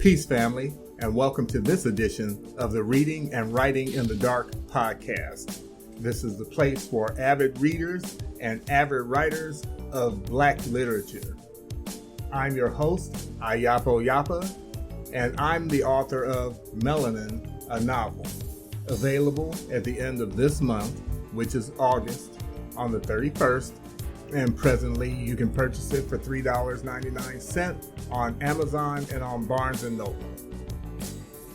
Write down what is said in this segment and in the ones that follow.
Peace, family, and welcome to this edition of the Reading and Writing in the Dark podcast. This is the place for avid readers and avid writers of Black literature. I'm your host, Ayapo Yapa, and I'm the author of MELANIN, a novel, available at the end of this month, which is August, on the 31st, and presently you can purchase it for $3.99 on Amazon and on Barnes & Noble.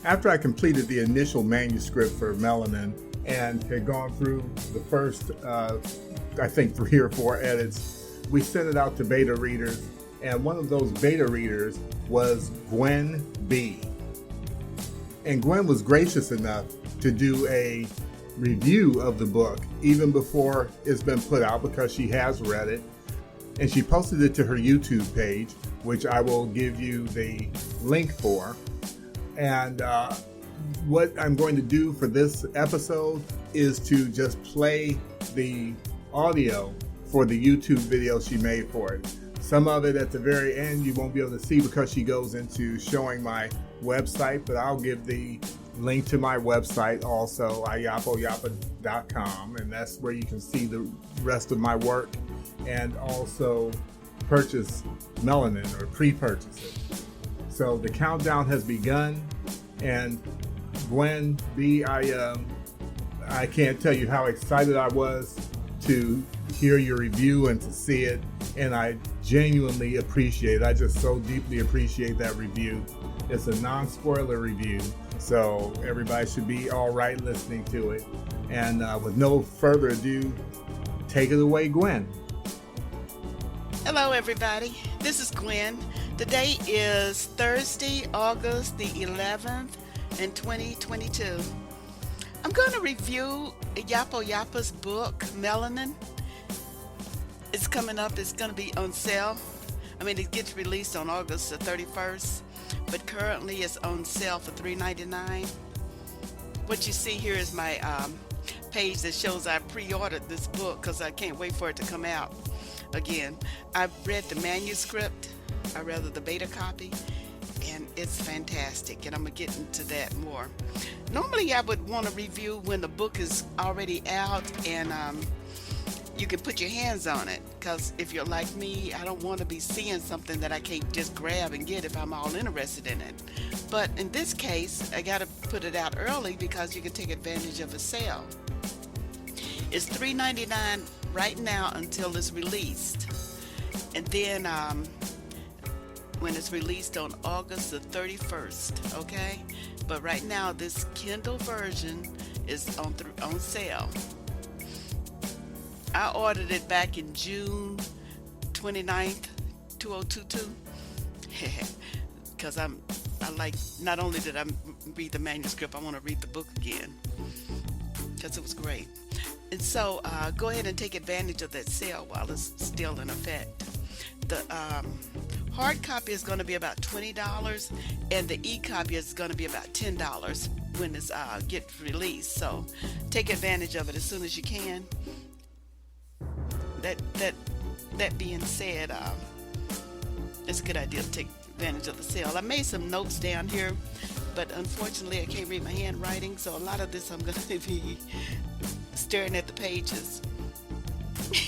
After I completed the initial manuscript for MELANIN and had gone through the first, 3 or 4 edits, we sent it out to beta readers, and one of those beta readers was GWEN B. And Gwen was gracious enough to do a review of the book even before it's been put out because she has read it, and she posted it to her YouTube page, which I will give you the link for. And what I'm going to do for this episode is to just play the audio for the YouTube video she made for it. Some of it at the very end you won't be able to see because she goes into showing my website, but I'll give the link to my website also, ayapoyapa.com, and that's where you can see the rest of my work and also purchase MELANIN or pre-purchase it. So the countdown has begun, and Gwen B, I can't tell you how excited I was to hear your review and to see it, and I genuinely appreciate it. I just so deeply appreciate that review. It's a non-spoiler review, so everybody should be all right listening to it. And with no further ado, take it away, Gwen. Hello, everybody. This is Gwen. The date is Thursday, August the 11th, in 2022. I'm going to review Yapo Yapa's book, MELANIN. It's coming up. It's going to be on sale. It gets released on August the 31st, but currently it's on sale for $3.99. What you see here is my page that shows I pre-ordered this book because I can't wait for it to come out. Again, I've read the manuscript, or rather the beta copy, and it's fantastic, and I'm going to get into that more. Normally I would want to review when the book is already out and you can put your hands on it, because if you're like me, I don't want to be seeing something that I can't just grab and get if I'm all interested in it. But in this case, I got to put it out early because you can take advantage of a sale. It's $3.99 right now until it's released, and then when it's released on August the 31st, okay? But right now this Kindle version is on sale. I ordered it back in June 29th, 2022, because I like, not only did I read the manuscript, I want to read the book again because it was great. And so go ahead and take advantage of that sale while it's still in effect. The hard copy is going to be about $20, and the e-copy is going to be about $10 when it's gets released. So take advantage of it as soon as you can. That being said, it's a good idea to take advantage of the sale. I made some notes down here, but unfortunately I can't read my handwriting, so a lot of this I'm going to be staring at the pages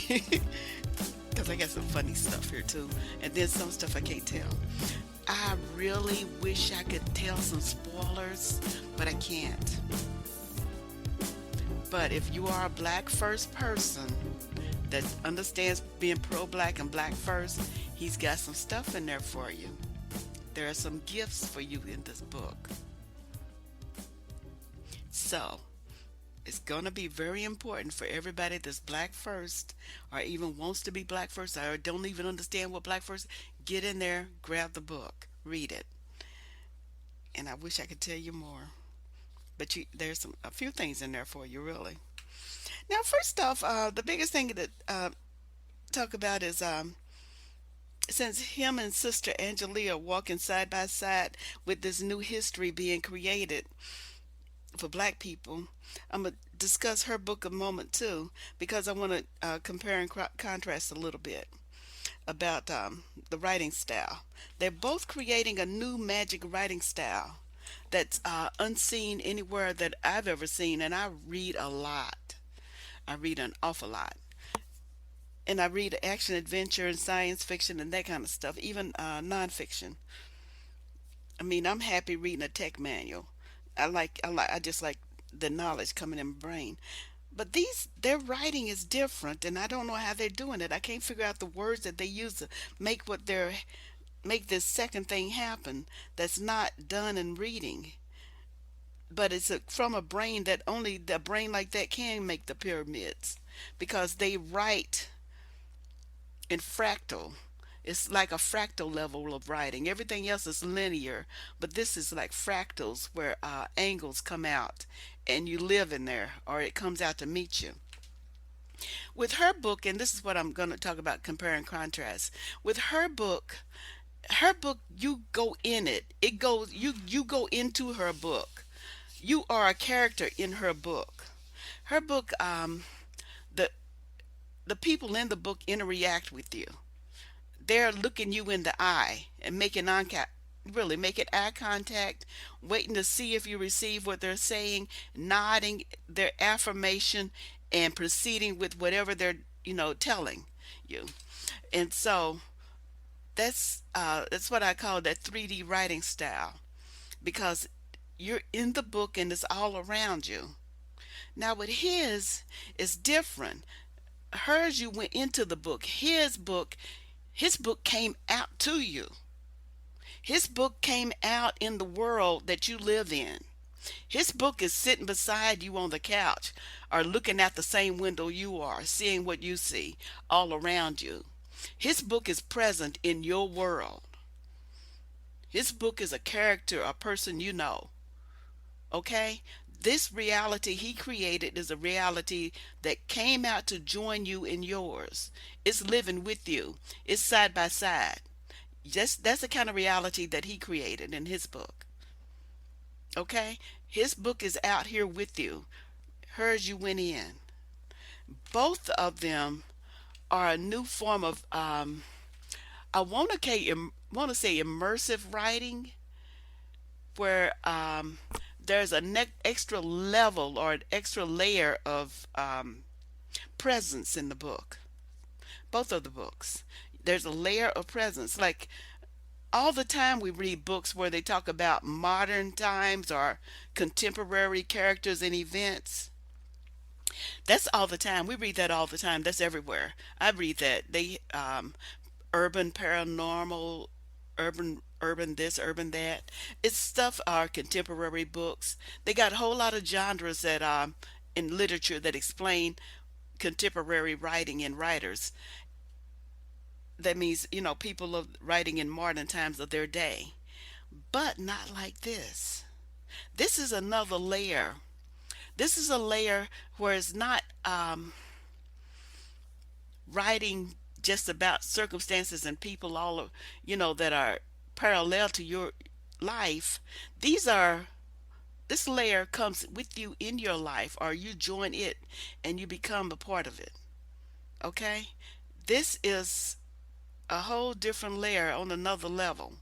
because I got some funny stuff here too, and then some stuff I can't tell. I really wish I could tell some spoilers, but I can't. But if you are a Black first person that understands being pro-Black and Black first, he's got some stuff in there for you. There are some gifts for you in this book. So it's going to be very important for everybody that's Black first, or even wants to be Black first, or don't even understand what Black first. Get in there, grab the book, read it. And I wish I could tell you more, but there's a few things in there for you, really. Now, first off, the biggest thing that talk about is since him and Sister Angelia are walking side by side with this new history being created for Black people, I'm going to discuss her book a moment too, because I want to compare and contrast a little bit. about the writing style. They're both creating a new magic writing style that's unseen anywhere that I've ever seen, and I read a lot. I read an awful lot. And I read action, adventure, and science fiction and that kind of stuff, even nonfiction. I mean, I'm happy reading a tech manual. I just like the knowledge coming in my brain. But their writing is different, and I don't know how they're doing it. I can't figure out the words that they use to make make this second thing happen that's not done in reading. But it's from a brain that only the brain like that can make the pyramids, because they write in fractal. It's like a fractal level of writing. Everything else is linear, but this is like fractals where angles come out and you live in there, or it comes out to meet you. With her book, and this is what I'm going to talk about, compare and contrast. With her book, you go in it. It goes you go into her book. You are a character in her book. Her book, the the people in the book interact with you. They're looking you in the eye and making eye contact, waiting to see if you receive what they're saying, nodding their affirmation, and proceeding with whatever they're telling you. And so that's what I call that 3D writing style, because you're in the book and it's all around you. Now with his, it's different. Hers, you went into the book. His book came out to you. His book came out in the world that you live in. His book is sitting beside you on the couch, or looking at the same window you are, seeing what you see all around you. His book is present in your world. His book is a character, a person you know. Okay? This reality he created is a reality that came out to join you in yours. It's living with you. It's side by side. That's the kind of reality that he created in his book. Okay? His book is out here with you. Hers, you went in. Both of them are a new form of I want to say immersive writing, where there's an extra level or an extra layer of presence in the book. Both of the books, there's a layer of presence. Like all the time, we read books where they talk about modern times or contemporary characters and events. That's all the time. We read that all the time. That's everywhere. I read that. They urban paranormal, urban this, urban that. It's stuff are contemporary books. They got a whole lot of genres that in literature that explain contemporary writing and writers. That means, people of writing in modern times of their day. But not like this. This is another layer. This is a layer where it's not writing just about circumstances and people that are parallel to your life. These are this layer comes with you in your life, or you join it and you become a part of it. Okay? This is a whole different layer on another level.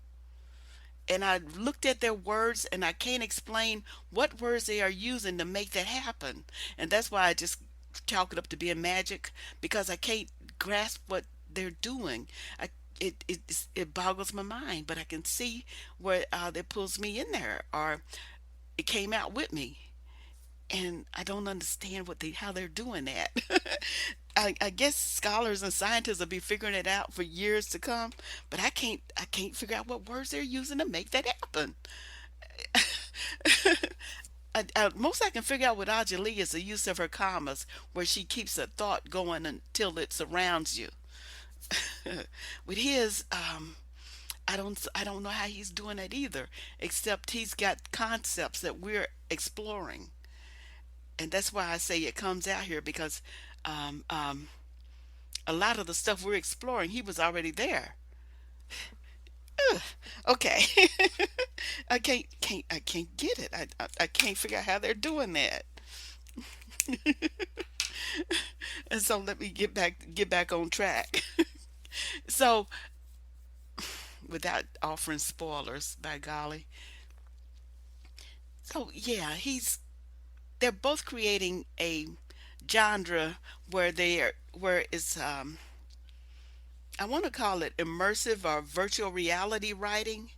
And I looked at their words and I can't explain what words they are using to make that happen. And that's why I just chalk it up to being magic, because I can't grasp what they're doing. I, it boggles my mind, but I can see where it pulls me in there, or it came out with me, and I don't understand how they're doing that. I guess scholars and scientists will be figuring it out for years to come, but I can't figure out what words they're using to make that happen. Most I can figure out with Ajali is the use of her commas, where she keeps a thought going until it surrounds you. With his, I don't know how he's doing that either, except he's got concepts that we're exploring, and that's why I say it comes out here, because um, um, a lot of the stuff we're exploring, he was already there. Ugh, okay. I can't get it. I can't figure out how they're doing that. And so let me get back on track. So, without offering spoilers, by golly. So, yeah, they're both creating a genre where it's I want to call it immersive or virtual reality writing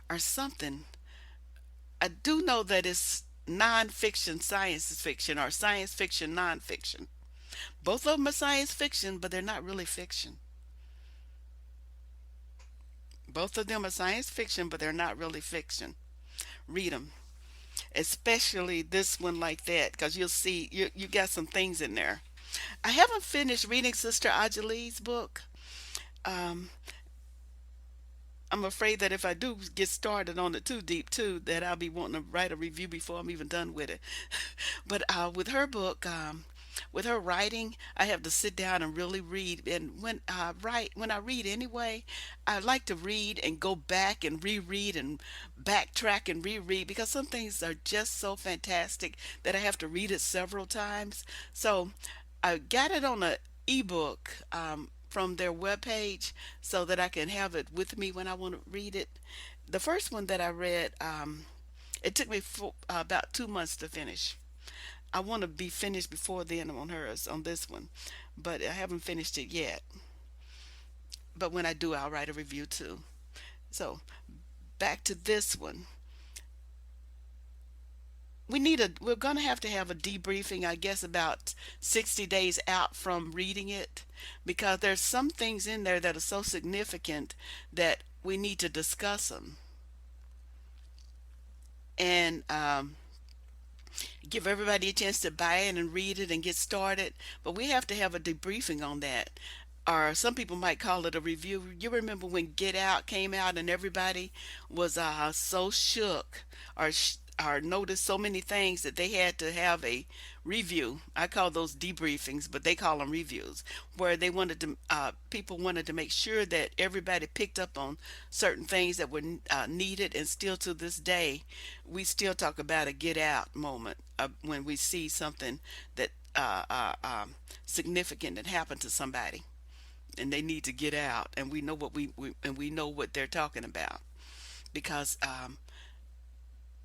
or something. I do know that it's nonfiction science fiction or science fiction nonfiction. Both of them are science fiction, but they're not really fiction. Both of them are science fiction, but they're not really fiction. Read them, especially this one like that, because you'll see you got some things in there. I haven't finished reading Sister Ajali's book. Um, I'm afraid that if I do get started on it too deep too, that I'll be wanting to write a review before I'm even done with it. But with her book, with her writing, I have to sit down and really read. And when I read anyway, I like to read and go back and reread and backtrack and reread because some things are just so fantastic that I have to read it several times. So I got it on a ebook from their webpage so that I can have it with me when I want to read it. The first one that I read, it took me about 2 months to finish. I want to be finished before then on hers, on this one, but I haven't finished it yet. But when I do, I'll write a review too. So back to this one. We're going to have a debriefing, I guess, about 60 days out from reading it because there's some things in there that are so significant that we need to discuss them and give everybody a chance to buy it and read it and get started. But we have to have a debriefing on that. Or some people might call it a review. You remember when Get Out came out and everybody was so shook or noticed so many things that they had to have a review. I call those debriefings, but they call them reviews, where they wanted to people wanted to make sure that everybody picked up on certain things that were needed, and still to this day, we still talk about a Get Out moment when we see something that significant that happened to somebody and they need to get out, and we know we know what they're talking about because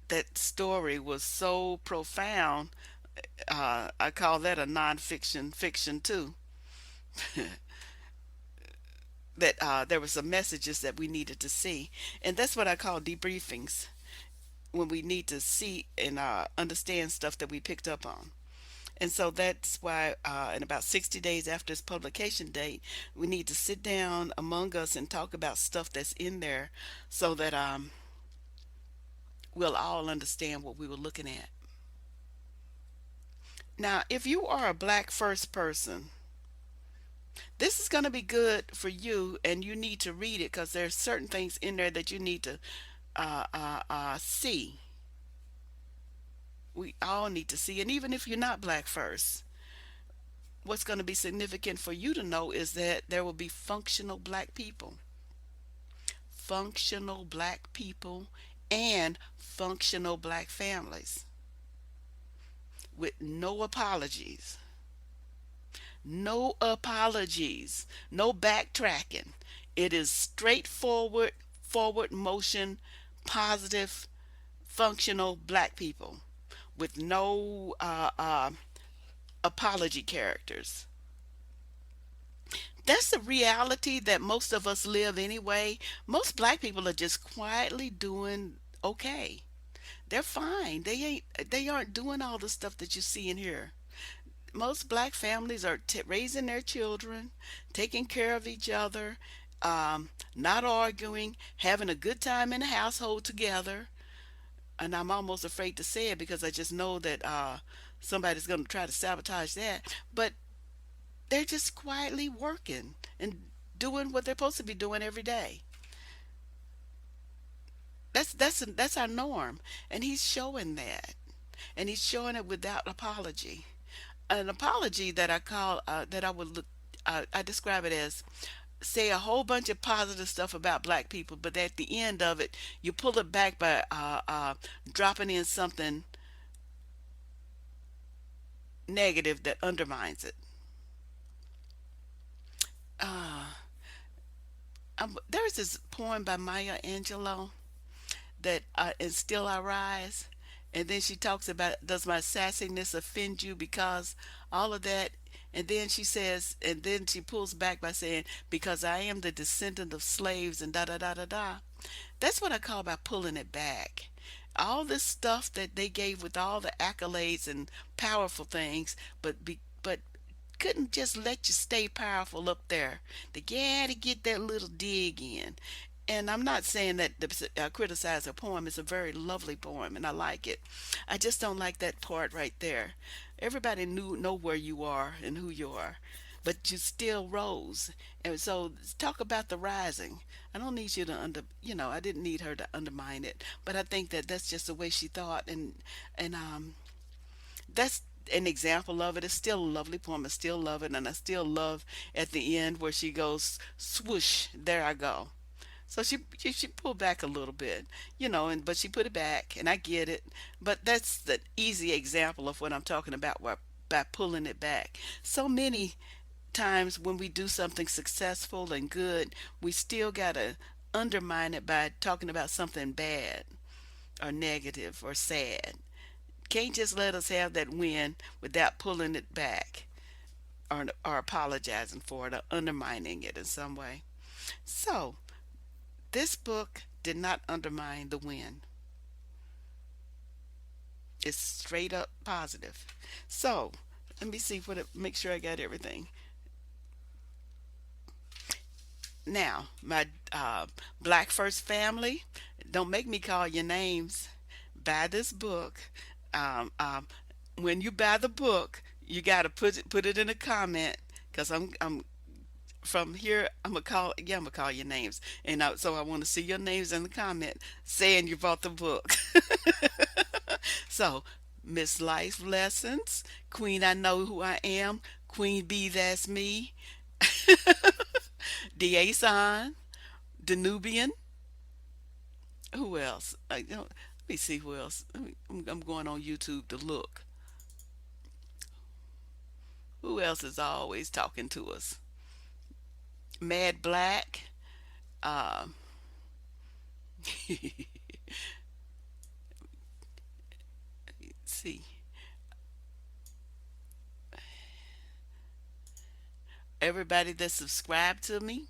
that story was so profound. I call that a nonfiction fiction too. That there were some messages that we needed to see, and that's what I call debriefings, when we need to see and understand stuff that we picked up on. And so that's why, in about 60 days after its publication date, we need to sit down among us and talk about stuff that's in there so that we'll all understand what we were looking at. Now, if you are a black first person, this is going to be good for you, and you need to read it because there's certain things in there that you need to see. We all need to see, and even if you're not black first, what's going to be significant for you to know is that there will be functional black people, and functional black families with no apologies, no backtracking. It is straightforward, forward motion, positive, functional black people with no apology characters. That's the reality that most of us live anyway. Most black people are just quietly doing okay. They're fine. They aren't doing all the stuff that you see in here. Most black families are raising their children, taking care of each other, not arguing, having a good time in the household together. And I'm almost afraid to say it because I just know that somebody's going to try to sabotage that. But they're just quietly working and doing what they're supposed to be doing every day. That's our norm, and he's showing that, and he's showing it without apology. An apology that I call that I would look, I describe it as say a whole bunch of positive stuff about black people, but at the end of it, you pull it back by dropping in something negative that undermines it. Uh, there's this poem by Maya Angelou that and Still I Rise. And then she talks about, does my sassiness offend you? Because all of that. And then she says, and then she pulls back by saying, because I am the descendant of slaves and da da da da da. That's what I call by pulling it back. All this stuff that they gave with all the accolades and powerful things, but couldn't just let you stay powerful up there. They got to get that little dig in. And I'm not saying that I criticize her poem. It's a very lovely poem, and I like it. I just don't like that part right there. Everybody know where you are and who you are, but you still rose. And so talk about the rising. I don't need you to I didn't need her to undermine it, but I think that that's just the way she thought, and that's an example of it. It's still a lovely poem. I still love it, and I still love at the end where she goes swoosh. There I go. So she pulled back a little bit, and but she put it back, and I get it. But that's the easy example of what I'm talking about by pulling it back. So many times when we do something successful and good, we still gotta undermine it by talking about something bad or negative or sad. Can't just let us have that win without pulling it back or apologizing for it or undermining it in some way. So this book did not undermine the win. It's straight up positive. So let me see make sure I got everything. Now, my Black First family, don't make me call your names. Buy this book. Um, um, when you buy the book, you got to put it in a comment because I'm from here. I'm gonna call your names, and so I want to see your names in the comment saying you bought the book. So, Miss Life Lessons, Queen, I know who I am. Queen B, that's me. Diason, Danubian. Who else? Let me see who else. I'm going on YouTube to look. Who else is always talking to us? Mad Black. Um, see, everybody that subscribed to me,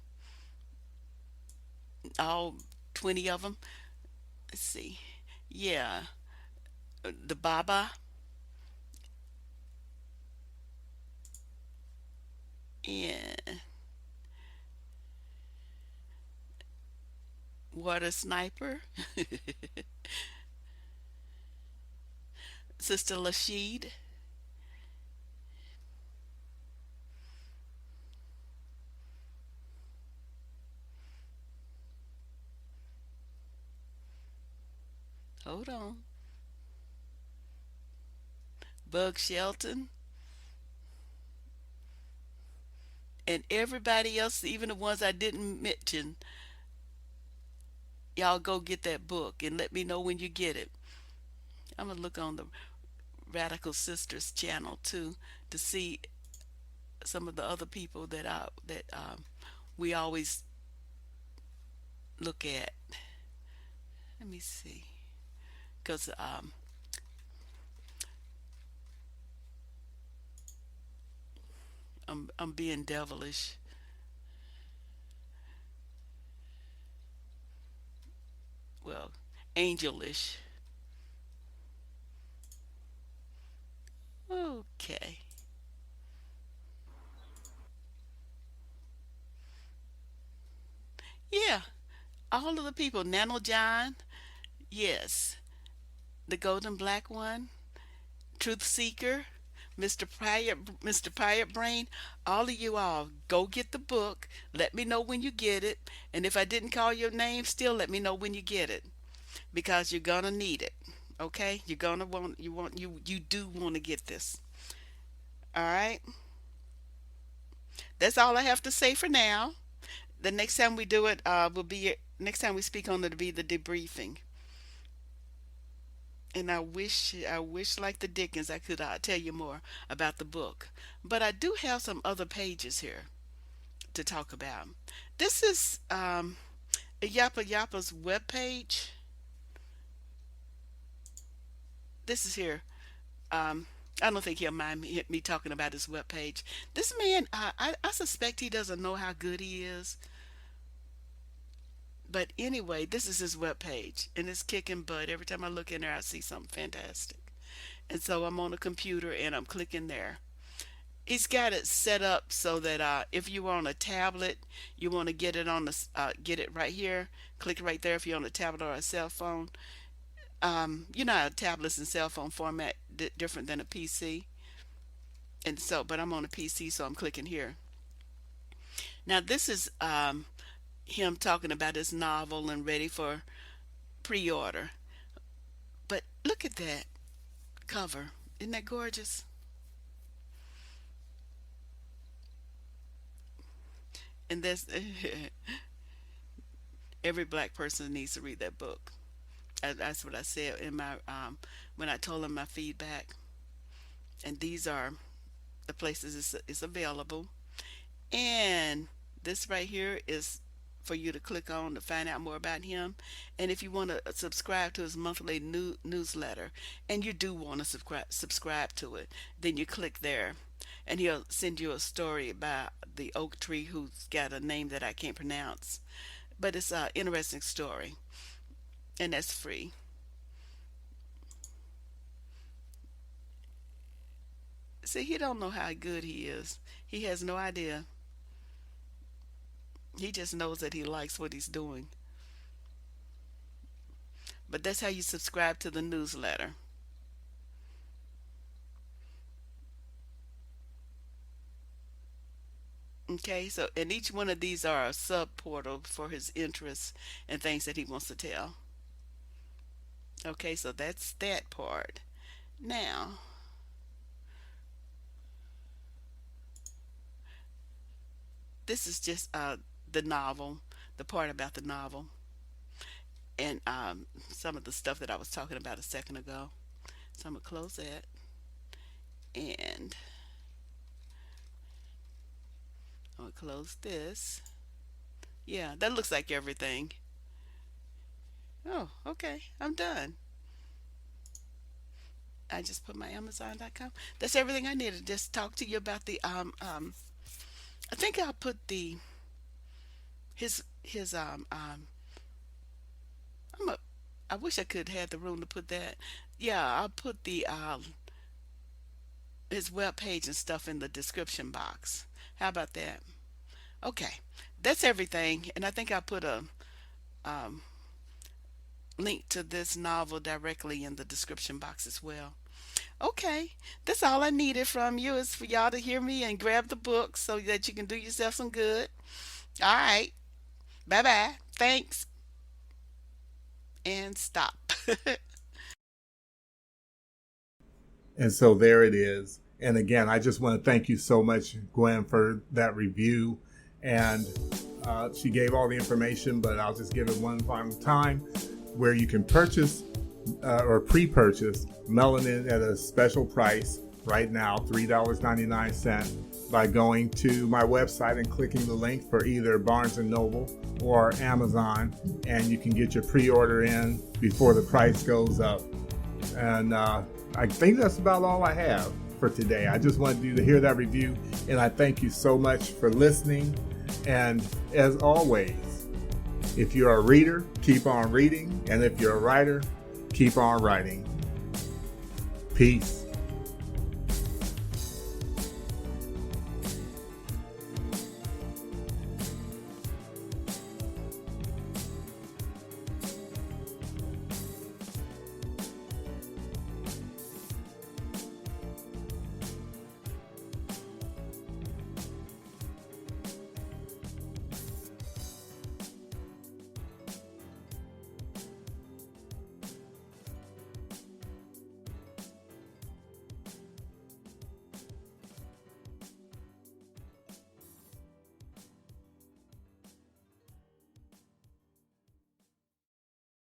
all 20 of them. Let's see. Yeah, the Baba and Water Sniper, Sister Lashid. Hold on. Bug Shelton, and everybody else, even the ones I didn't mention. Y'all go get that book and let me know when you get it. I'm gonna look on the Radical Sisters channel too to see some of the other people that we always look at. Let me see, because I'm being devilish. Well, angelish. Okay. Yeah, all of the people. Nano John, yes. The Golden Black one, Truth Seeker, Mr. Pirate Brain, all of you all, go get the book. Let me know when you get it. And if I didn't call your name, still let me know when you get it because you're gonna need it. Okay? You're gonna you do want to get this. All right? That's all I have to say for now. The next time we do it will be next time we speak on it will be the debriefing. And I wish like the Dickens I could tell you more about the book. But I do have some other pages here to talk about. This is Yappa Yappa's webpage. This is here. I don't think he'll mind me talking about his webpage. This man, I suspect he doesn't know how good he is. But anyway, this is his webpage, and it's kicking butt. Every time I look in there, I see something fantastic. And so I'm on a computer and I'm clicking there. He's got it set up so that if you're on a tablet, you want to get it on the get it right here. Click right there if you're on a tablet or a cell phone. You know how tablets and cell phone format different than a PC. And so, but I'm on a PC, so I'm clicking here. Now this is him talking about his novel and ready for pre-order. But look at that cover. Isn't that gorgeous? And that's every black person needs to read that book. That's what I said in my when I told him my feedback. And these are the places it's available. And this right here is for you to click on to find out more about him. And if you want to subscribe to his monthly newsletter, and you do want to subscribe to it, then you click there, and he'll send you a story about the oak tree who's got a name that I can't pronounce, but it's an interesting story, and that's free. See, he don't know how good he is. He has no idea. He just knows that he likes what he's doing. But that's how you subscribe to the newsletter. Okay, so and each one of these are a sub portal for his interests and things that he wants to tell. Okay, so that's that part. Now, this is just the novel, the part about the novel, and some of the stuff that I was talking about a second ago. So I'm gonna close that, and I'm gonna close this. Yeah, that looks like everything. Oh, okay, I'm done. I just put my Amazon.com. That's everything I needed. Just talk to you about the I think I'll put the his I'm a, I wish I could have the room to put that. Yeah, I'll put the his web page and stuff in the description box. How about that? Okay, that's everything, and I think I'll put a um, link to this novel directly in the description box as well. Okay, that's all I needed from you is for y'all to hear me and grab the book so that you can do yourself some good. All right, bye bye. Thanks, and stop. And so there it is. And again, I just want to thank you so much, Gwen, for that review. And she gave all the information, but I'll just give it one final time where you can purchase or pre-purchase Melanin at a special price right now, $3.99, by going to my website and clicking the link for either Barnes & Noble or Amazon, and you can get your pre-order in before the price goes up. And I think that's about all I have for today. I just wanted you to hear that review, and I thank you so much for listening. And as always, if you're a reader, keep on reading, and if you're a writer, keep on writing. Peace.